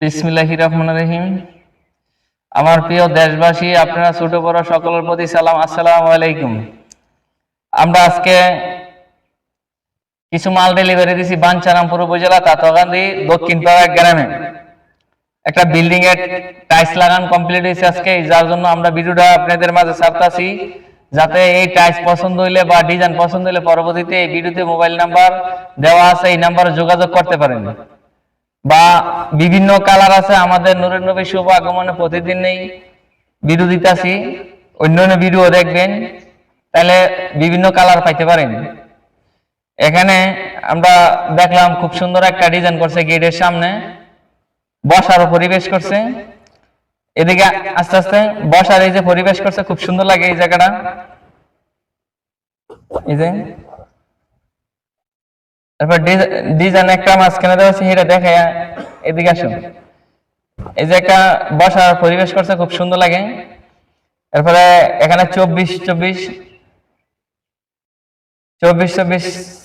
বিসমিল্লাহির রহমানির রহিম। আমার প্রিয় দেশবাসী, আপনারা ছোট বড় সকলের প্রতি সালাম, আসসালামু আলাইকুম। আমরা আজকে কিছু মাল ডেলিভারি দিছি বাঞ্ছারামপুর উপজেলা তাতোগান্ধী দক্ষিণ পাড়া গ্রামে। একটা বিল্ডিং এর টাইলস লাগান কমপ্লিট হয়েছে আজকে, যার জন্য আমরা ভিডিওটা আপনাদের মাঝে ছাড়তাছি, যাতে এই টাইলস পছন্দ হইলে বা ডিজাইন পছন্দ হইলে পরবর্তীতে এই ভিডিওতে মোবাইল নাম্বার দেওয়া আছে, এই নাম্বারে যোগাযোগ করতে পারেন। বা বিভিন্ন কালার আছে আমাদের নূরের নবী শুভ আগমনে প্রতিদিন নেই ভিডিও দিতেছি, অন্যান্য ভিডিও দেখবেন, তাহলে বিভিন্ন কালার পাইতে পারেন। এখানে আমরা দেখলাম খুব সুন্দর একটা ডিজাইন করছে, গেটের সামনে বসারও পরিবেশ করছে। এদিকে আস্তে আস্তে বসার এই যে পরিবেশ করছে, খুব সুন্দর লাগে এই জায়গাটা। এই যে তারপর ডিজাইন একটা মাঝখানে দেওয়া আছে, সেটা দেখে এদিকে আসুন। এই যে একটা বসার পরিবেশ করছে, খুব সুন্দর লাগে। এরপরে এখানে 24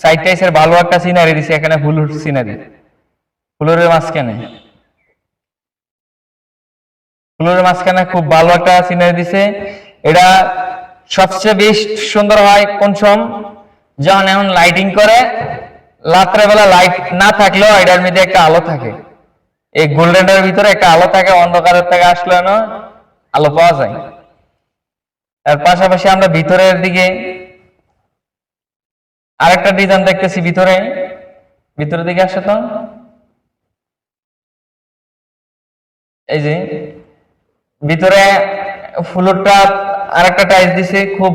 সাইড টাইসের ভালো একটা সিনারি দিছে। এখানে ফুলুর সিনারি, ফুলুরের মাঝখানে খুব ভালো একটা সিনারি দিছে। এটা সবচেয়ে বেশি সুন্দর হয় কোন সময়, যখন এখন লাইটিং করে, রাত্রেবেলা লাইট না থাকলেও এটার মধ্যে একটা আলো থাকে। এই গোল্ডেনের ভিতরে একটা আলো থাকে, অন্ধকারের থেকে আসলে না আলো পাওয়া যায়। এর পাশাপাশি আমরা ভিতরের দিকে আরেকটা ডিজাইন দেখতেছি। ভিতরের দিকে আসে তো, এই যে ভিতরে ফ্লোরটা আরেকটা টাইলস দিছে, খুব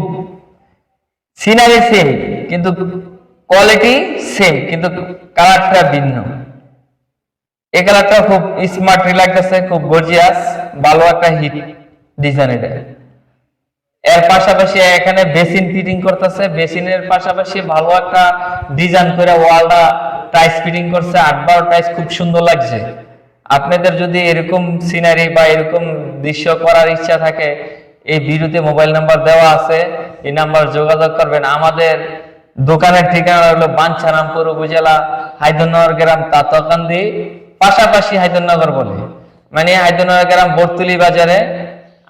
সিনারি সেম কিন্তু কোয়ালিটি সেম, কিন্তু কালারটা ভিন্ন। এই কালারটা খুব স্মার্ট লাগতেছে, খুব গর্জিয়াস, ভালো একটা হিট ডিজাইন এটা। এর পাশাপাশি এখানে বেসিন ফিটিং করতেছে, বেসিনের পাশাপাশি ভালো একটা ডিজাইন করে ওয়ালটা টাইলস ফিটিং করছে, 8-12 টাইলস, খুব সুন্দর লাগছে। আপনাদের যদি এরকম সিনারি বা এরকম দৃশ্য করার ইচ্ছা থাকে, এই ভিডিওতে মোবাইল নাম্বার দেওয়া আছে, এই নাম্বার যোগাযোগ করবেন। আমাদের দোকানের ঠিকানা হলো বাঞ্ছারামপুর উপজেলা হায়দরনগর গ্রাম তাতোগান্ধী, পাশাপাশি হায়দরনগর বলে, মানে হায়দরনগর গ্রাম বর্তুলি বাজারে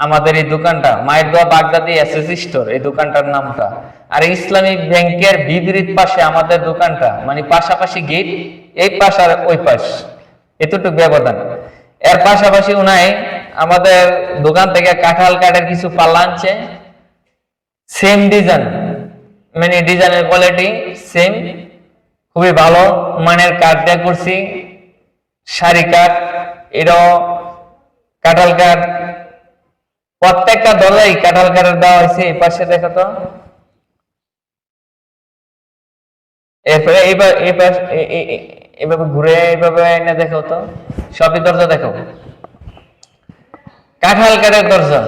আমাদের এই দোকানটা। মায়ের দোয়া বাগদাদি এসএসসি স্টোর এই দোকানটার নামটা। আর ইসলামিক ব্যাংকের বিপরীত পাশে আমাদের দোকানটা, মানে পাশাপাশি গেট, এই পাশ আর ওই পাশ, এতটুকু ব্যবধান। এর পাশাপাশি উনাই আমাদের দোকান থেকে কাঁঠাল কাঠের কিছু পাল্লা আনছে, সেম ডিজাইন, মানে ডিজাইনের কোয়ালিটি সেম, খুবই ভালো মানের কাঠ দিয়ে করছি, সারি কাঠ, এটাও কাঁঠাল কাঠ, প্রত্যেকটা দরজাই কাঁঠাল কাঠের দেওয়া হয়েছে। এই পাশে দেখো তো, এরপরে এইভাবে ঘুরে এইভাবে এনে দেখো তো, সবই দরজা দেখো, কাঁঠাল কাঠের দরজা,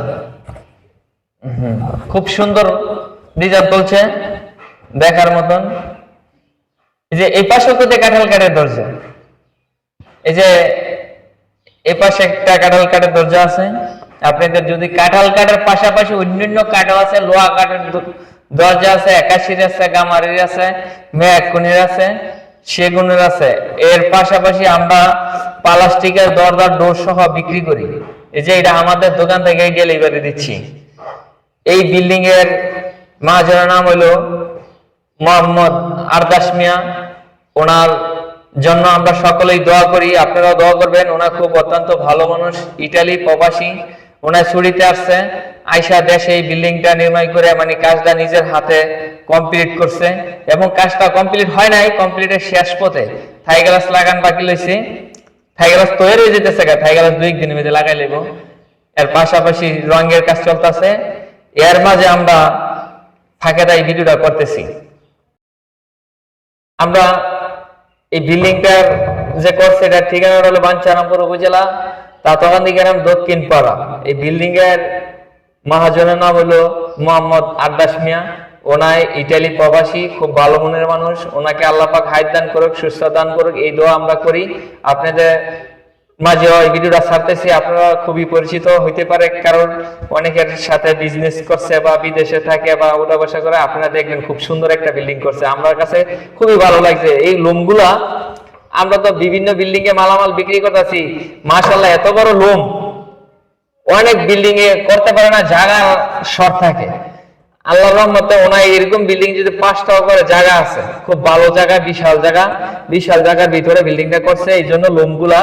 খুব সুন্দর ডিজাইন চলছে, দেখার মতন। এই যে এই পাশে কাঁঠাল কাঠের দরজা, এই যে এই পাশে একটা কাঁঠাল কাঠের দরজা আছে। আপনাদের যদি কাঁঠাল কাঠের পাশাপাশি অন্যান্য কাঠও আছে, লোহা কাঠের দরজা আছে, একাশির আছে, গামারির আছে, মেয়াকুনির আছে, সেগুনের আছে। এর পাশাপাশি আমরা প্লাস্টিকের দরজার ডোর সহ বিক্রি করি। এই যে এটা আমাদের দোকান থেকে ডেলিভারি দিচ্ছি। এই বিল্ডিং এর মাহাজনের নাম হলো মোহাম্মদ আরদাস মিয়া। ওনার জন্য আমরা সকলেই দোয়া করি, আপনারাও দোয়া করবেন। ওনার খুব অত্যন্ত ভালো মানুষ, ইটালি প্রবাসী। ওনার ছুটিতে আসছে, আইসা দেশে এই বিল্ডিংটা নির্মাণ করে, মানে কাজটা নিজের হাতে কমপ্লিট করছে, এবং কাজটা কমপ্লিট হয় নাই, কমপ্লিটের শেষ পথে। থাই গ্লাস লাগান বাকি লইছে, থাই গ্লাস তৈরি হয়ে যেতেছে, থাই গ্লাস 2 দিনের মধ্যে লাগাই লইব। এর পাশাপাশি রঙের কাজ চলতেছে। এর মাঝে আমরা ফাঁকে দাই ভিডিওটা করতেছি। আমরা এই বিল্ডিংটার যে করছে, এটার ঠিকানা হলো বাঞ্ছারামপুর উপজেলা তাতোগান্ধী গ্রাম দক্ষিণ পাড়া। এই বিল্ডিং এর মহাজনের নাম হলো মোহাম্মদ আরদাস মিয়া। ওনায় ইটালি প্রবাসী, খুব ভালো মনের মানুষ। ওনাকে আল্লাহ পাক হায়াত দান করুক, সুস্থ দান করুক, এই দোয়া আমরা করি। আপনাদের মাঝে এই ভিডিওটা ছাড়তেছি, আপনারা খুবই পরিচিত হইতে পারে, কারণ অনেকের সাথে বিজনেস করছে বা বিদেশে থাকে বা উঠা বসা করে। আপনারা দেখবেন খুব সুন্দর একটা বিল্ডিং করছে, আমার কাছে খুবই ভালো লাগছে। এই লোমগুলা আমরা তো বিভিন্ন বিল্ডিং এ মালামাল বিক্রি করতেছি, মাশাআল্লাহ এত বড় লোম অনেক বিল্ডিং এ করতে পারে না, জায়গা শর্ট থাকে। আল্লাহর রহমতে ওনার এরকম বিল্ডিং যদি 5টাও করে জায়গা আছে, খুব ভালো জায়গা, বিশাল জায়গার ভিতরে বিল্ডিংটা করছে, এই জন্য লোমগুলা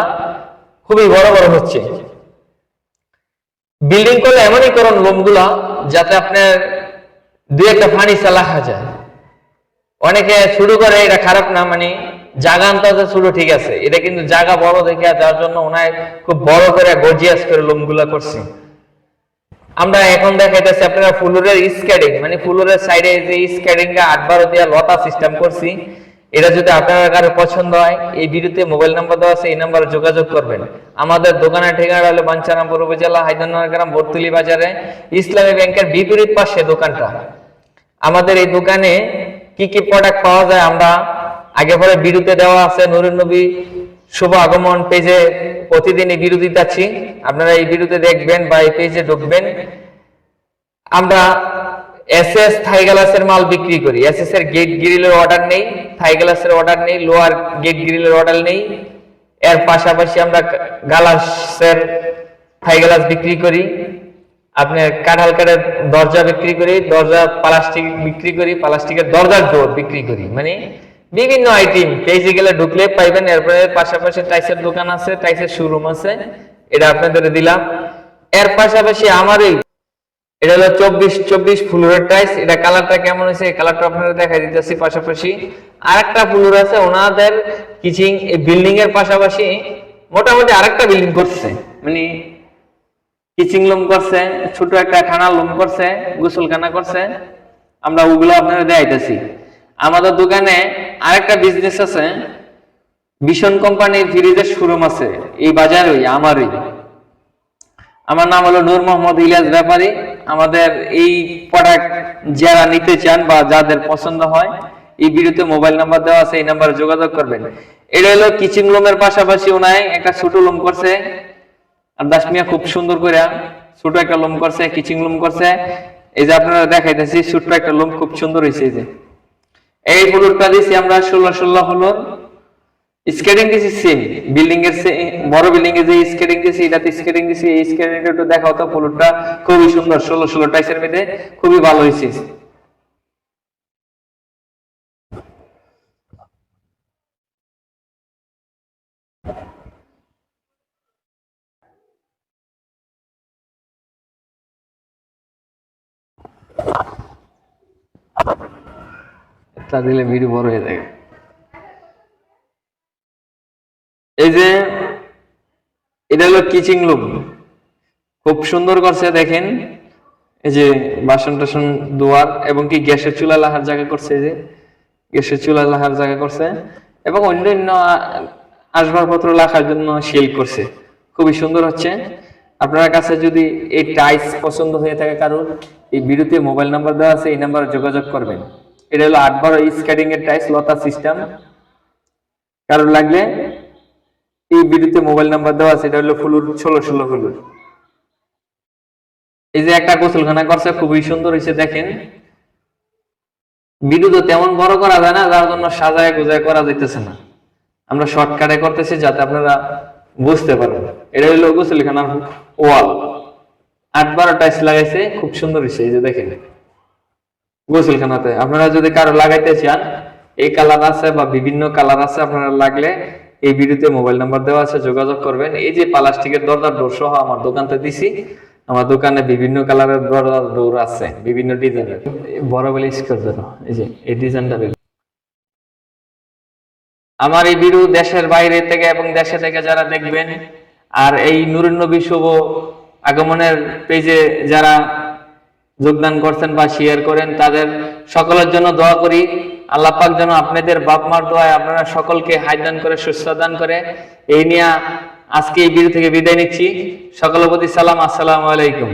খুবই বড় বড় হচ্ছে। বিল্ডিং করলে এমনই করুন লোমগুলা যাতে আপনার 2-1টা ফার্নিচার রাখা যায়। অনেকে শুরু করে, এটা খারাপ না, মানে জায়গা আনতে শুরু ঠিক আছে, এটা কিন্তু জায়গা বড় দেখে যার জন্য ওনার খুব বড় করে গর্জিয়াস করে লোমগুলা করছে। আমরা এখন দেখাইতেছি আপনারা ফুলুরের স্কেডিং, মানে ফুলুরের সাইডে যে স্কেডিংটা 8-12 দিয়ে লতা সিস্টেম করছি। এটা যদি আপনার কারো পছন্দ হয়, এই ভিডিওতে মোবাইল নাম্বার দেওয়া আছে, এই নাম্বারে যোগাযোগ করবেন। আমাদের দোকানের ঠিকানা হলো বাঞ্ছারামপুর উপজেলা হায়দ্রাবাদ গ্রাম বর্তুলি বাজারে ইসলামী ব্যাংকের বিপরীত পাশে দোকানটা। আমাদের এই দোকানে কি কি প্রোডাক্ট পাওয়া যায় আমরা আগে পরে ভিডিওতে দেওয়া আছে। নূরুন নবী শুভ আগমন পেজে প্রতিদিনই ভিডিও দিচ্ছি, আপনারা এই ভিডিওতে দেখবেন বা এই পেজে ঢুকবেন। আমরা এসএস থাই গ্লাসের মাল বিক্রি করি। এসএস এর গেট গ্রিলের অর্ডার নেই, থাই গ্লাসের অর্ডার নেই, লোয়ার গেট গ্রিলের অর্ডার নেই। এর পাশাপাশি আমরা গ্লাসের থাই গ্লাস বিক্রি করি, আপনার কাঁঠাল কাঠের দরজা বিক্রি করি, দরজা প্লাস্টিক বিক্রি করি, প্লাস্টিকের দরজার ডোর বিক্রি করি, মানে বিভিন্ন আইটেম পেজে গেলে ঢুকলে পাইবেন। এরপরে পাশাপাশি টাইসের দোকান আছে, টাইসের শোরুম আছে, এটা আপনাদের দিলাম। এর পাশাপাশি আমার এটা হলো 24 ফ্লোরের টাইস। এটা কালারটা কেমন হয়েছে, এই কালারটা আপনাদের দেখাই দিতেছি। পাশাপাশি আরেকটা ফ্লোর আছে, ওনাদের কিচিং এই বিল্ডিং এর পাশাপাশি মোটামুটি আরেকটা বিল্ডিং করছে, মানে কিচিং রুম করছে, ছোট একটা খানা রুম করছে, গোসলখানা করছে। আমরা ওগুলো আপনাদের দেখাইতেছি। আমাদের দোকানে আরেকটা বিজনেস আছে, ভীষণ কোম্পানির ফ্রিজের শোরুম আছে এই বাজারে আমারই। আমার নাম হলো নূর মোহাম্মদ ইলিয়াস ব্যাপারী। আমাদের এই প্রোডাক্ট যারা নিতে চান বা যাদের পছন্দ হয়, এই ভিডিওতে মোবাইল নাম্বার দেওয়া আছে, এই নাম্বারে যোগাযোগ করবেন। এটা হলো কিচেন রুমের পাশাপাশি ওনায় একটা ছোট রুম করছে, আর দাসমিয়া খুব সুন্দর করে ছোট একটা রুম করছে, কিচেন রুম করছে। এই যে আপনারা দেখাইতেছি ছোট একটা রুম, খুব সুন্দর হয়েছে। এই ফ্লোরটা দিছি আমরা 16 ফ্লোর। স্কেটিং দিছি সেম বিল্ডিং এর, বড় বিল্ডিং এ যে স্কেটিং দিছি এটাতে স্কেটিং দিছি। এই স্কেটিংটা একটু দেখাও তো, ফ্লোরটা খুবই সুন্দর, 16 টাইসের মধ্যে খুবই ভালো হয়েছে। এটা দিলে ভিডিও বড় হয়ে যাবে। এই যে এটা হলো কিচেন রুম, খুব সুন্দর করছে দেখেন। এই যে বাসন টাসন ধোয়ার এবং কি গ্যাসের চুলা লাহার জায়গা করছে, এই যে গ্যাসের চুলা লাহার জায়গা করছে এবং অন্যান্য আসবাবপত্র রাখার জন্য শেল করছে, খুবই সুন্দর হচ্ছে। আপনার কাছে যদি এই টাইলস পছন্দ হয়ে থাকে কারোর, এই ভিডিওতে মোবাইল নাম্বার দেওয়া আছে, এই নাম্বারে যোগাযোগ করবেন। এটা হলো 8-12 স্কেটিং এর টাইলস লতা সিস্টেম। কারোর লাগলে এই ভিডিওতে মোবাইল নাম্বার দেওয়া আছে, এটা হলো ফ্লোর 16 ফ্লোর। এই যে একটা গোসলখানা করছে, খুবই সুন্দর হয়েছে দেখেন। ভিডিও তো তেমন বড় করা যায় না, যার জন্য সাজায় গোজায় করা যাইতেছে না। আমরা শর্টকাটে করতেছি যাতে আপনারা বুঝতে পারেন। এটা হলো গোসলখানার ওয়াল, 8-12 টাইলস লাগাইছে, খুব সুন্দর হয়েছে। এই যে দেখেন গোসলখানাতে আপনারা যদি কারো লাগাইতে চান, এই কালার আছে বা বিভিন্ন কালার আছে, আপনারা লাগলে এই ভিডিওতে মোবাইল নাম্বার দেওয়া আছে, যোগাযোগ করবেন। এই যে প্লাস্টিকের দরজার ডোর সহ আমার দোকানতে দিছি। আমার দোকানে বিভিন্ন কালারের দরজার ডোর আছে, বিভিন্ন ডিজাইনের, বড় বলে স্কোর জন্য। এই যে এই ডিজাইনটা আমার এই ভিডিও দেশের বাইরে থেকে এবং দেশে থেকে যারা দেখবেন, আর এই নূরুন নবী শুভ আগমনের পেজে যারা যোগদান করছেন বা শেয়ার করেন, তাদের সকলের জন্য দোয়া করি। আল্লাহ পাক যেন আপনাদের বাপ মার দোয়ায় আপনারা সকলকে হায়দান করে সুস্থ দান করে। এই নিয়ে আজকে এই ভিডিও থেকে বিদায় নিচ্ছি। সকলের প্রতি সালাম, আসসালামু আলাইকুম।